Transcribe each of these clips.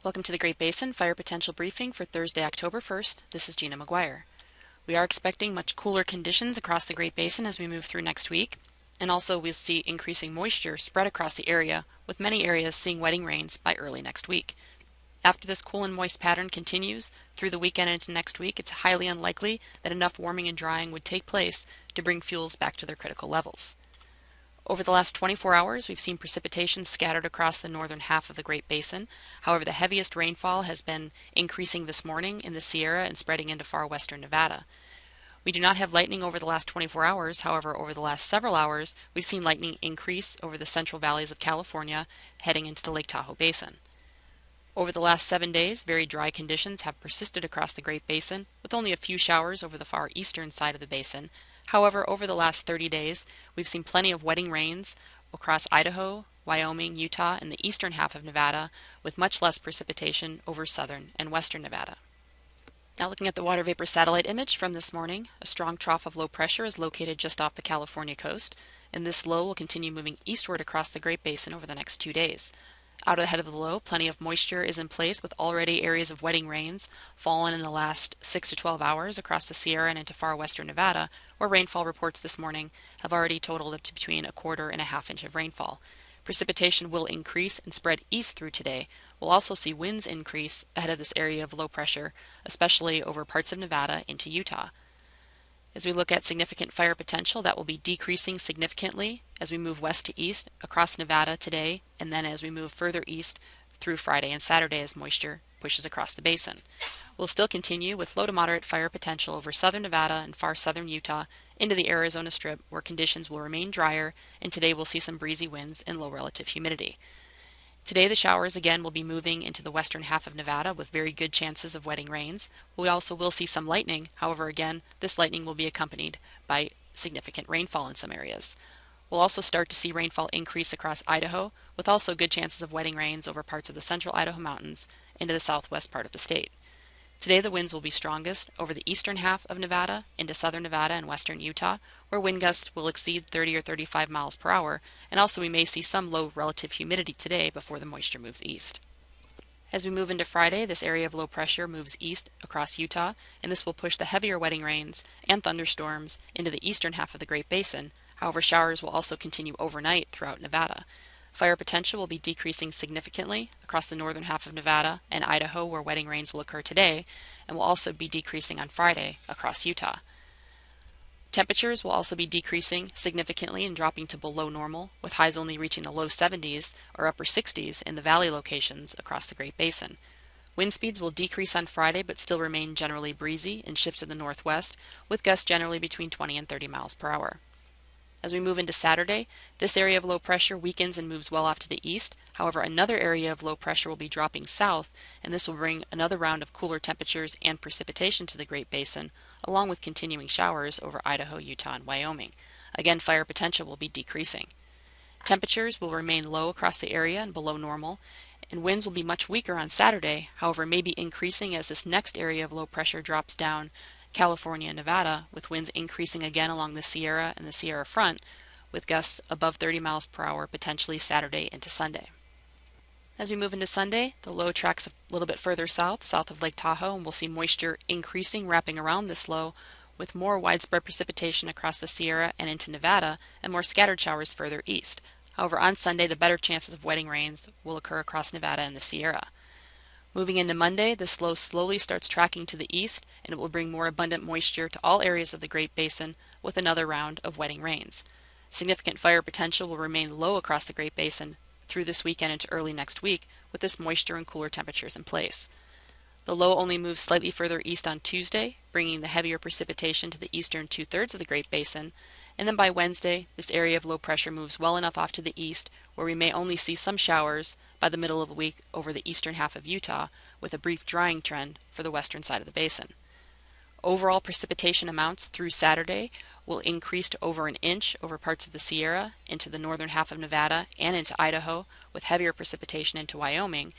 Welcome to the Great Basin Fire Potential Briefing for Thursday, October 1st. This is Gina McGuire. We are expecting much cooler conditions across the Great Basin as we move through next week, and also we'll see increasing moisture spread across the area, with many areas seeing wetting rains by early next week. After this cool and moist pattern continues through the weekend into next week, it's highly unlikely that enough warming and drying would take place to bring fuels back to their critical levels. Over the last 24 hours, we've seen precipitation scattered across the northern half of the Great Basin. However, the heaviest rainfall has been increasing this morning in the Sierra and spreading into far western Nevada. We do not have lightning over the last 24 hours. However, over the last several hours, we've seen lightning increase over the central valleys of California heading into the Lake Tahoe Basin. Over the last 7 days, very dry conditions have persisted across the Great Basin, with only a few showers over the far eastern side of the basin. However, over the last 30 days, we've seen plenty of wetting rains across Idaho, Wyoming, Utah, and the eastern half of Nevada, with much less precipitation over southern and western Nevada. Now looking at the water vapor satellite image from this morning, a strong trough of low pressure is located just off the California coast, and this low will continue moving eastward across the Great Basin over the next 2 days. Out ahead of the low, plenty of moisture is in place, with already areas of wetting rains fallen in the last 6 to 12 hours across the Sierra and into far western Nevada, where rainfall reports this morning have already totaled up to between a quarter and a half inch of rainfall. Precipitation will increase and spread east through today. We'll also see winds increase ahead of this area of low pressure, especially over parts of Nevada into Utah. As we look at significant fire potential, that will be decreasing significantly as we move west to east across Nevada today, and then as we move further east through Friday and Saturday as moisture pushes across the basin. We'll still continue with low to moderate fire potential over southern Nevada and far southern Utah into the Arizona Strip, where conditions will remain drier, and today we'll see some breezy winds and low relative humidity. Today the showers again will be moving into the western half of Nevada with very good chances of wetting rains. We also will see some lightning. However, again, this lightning will be accompanied by significant rainfall in some areas. We'll also start to see rainfall increase across Idaho, with also good chances of wetting rains over parts of the central Idaho mountains into the southwest part of the state. Today the winds will be strongest over the eastern half of Nevada into southern Nevada and western Utah, where wind gusts will exceed 30 or 35 miles per hour, and also we may see some low relative humidity today before the moisture moves east. As we move into Friday, this area of low pressure moves east across Utah, and this will push the heavier wetting rains and thunderstorms into the eastern half of the Great Basin. However, showers will also continue overnight throughout Nevada. Fire potential will be decreasing significantly across the northern half of Nevada and Idaho, where wetting rains will occur today, and will also be decreasing on Friday across Utah. Temperatures will also be decreasing significantly and dropping to below normal, with highs only reaching the low 70s or upper 60s in the valley locations across the Great Basin. Wind speeds will decrease on Friday but still remain generally breezy and shift to the northwest, with gusts generally between 20 and 30 miles per hour. As we move into Saturday, this area of low pressure weakens and moves well off to the east. However, another area of low pressure will be dropping south, and this will bring another round of cooler temperatures and precipitation to the Great Basin, along with continuing showers over Idaho, Utah, and Wyoming. Again, fire potential will be decreasing. Temperatures will remain low across the area and below normal, and winds will be much weaker on Saturday, however, may be increasing as this next area of low pressure drops down California and Nevada, with winds increasing again along the Sierra and the Sierra front, with gusts above 30 miles per hour potentially Saturday into Sunday. As we move into Sunday, the low tracks a little bit further south of Lake Tahoe, and we'll see moisture increasing, wrapping around this low, with more widespread precipitation across the Sierra and into Nevada, and more scattered showers further east. However, on Sunday, the better chances of wetting rains will occur across Nevada and the Sierra. Moving into Monday, this low slowly starts tracking to the east, and it will bring more abundant moisture to all areas of the Great Basin with another round of wetting rains. Significant fire potential will remain low across the Great Basin through this weekend into early next week, with this moisture and cooler temperatures in place. The low only moves slightly further east on Tuesday, bringing the heavier precipitation to the eastern two-thirds of the Great Basin, and then by Wednesday, this area of low pressure moves well enough off to the east where we may only see some showers by the middle of the week over the eastern half of Utah, with a brief drying trend for the western side of the basin. Overall precipitation amounts through Saturday will increase to over an inch over parts of the Sierra, into the northern half of Nevada, and into Idaho, with heavier precipitation into Wyoming,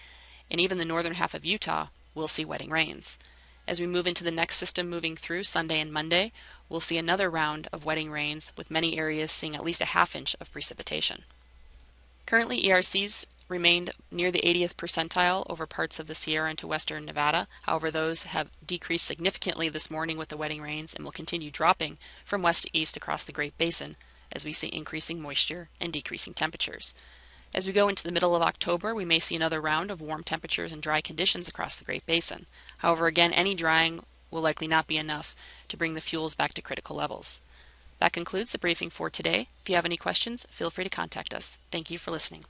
and even the northern half of Utah will see wetting rains. As we move into the next system moving through Sunday and Monday, we'll see another round of wetting rains, with many areas seeing at least a half inch of precipitation. Currently, ERCs remained near the 80th percentile over parts of the Sierra into western Nevada. However, those have decreased significantly this morning with the wetting rains and will continue dropping from west to east across the Great Basin as we see increasing moisture and decreasing temperatures. As we go into the middle of October, we may see another round of warm temperatures and dry conditions across the Great Basin. However, again, any drying will likely not be enough to bring the fuels back to critical levels. That concludes the briefing for today. If you have any questions, feel free to contact us. Thank you for listening.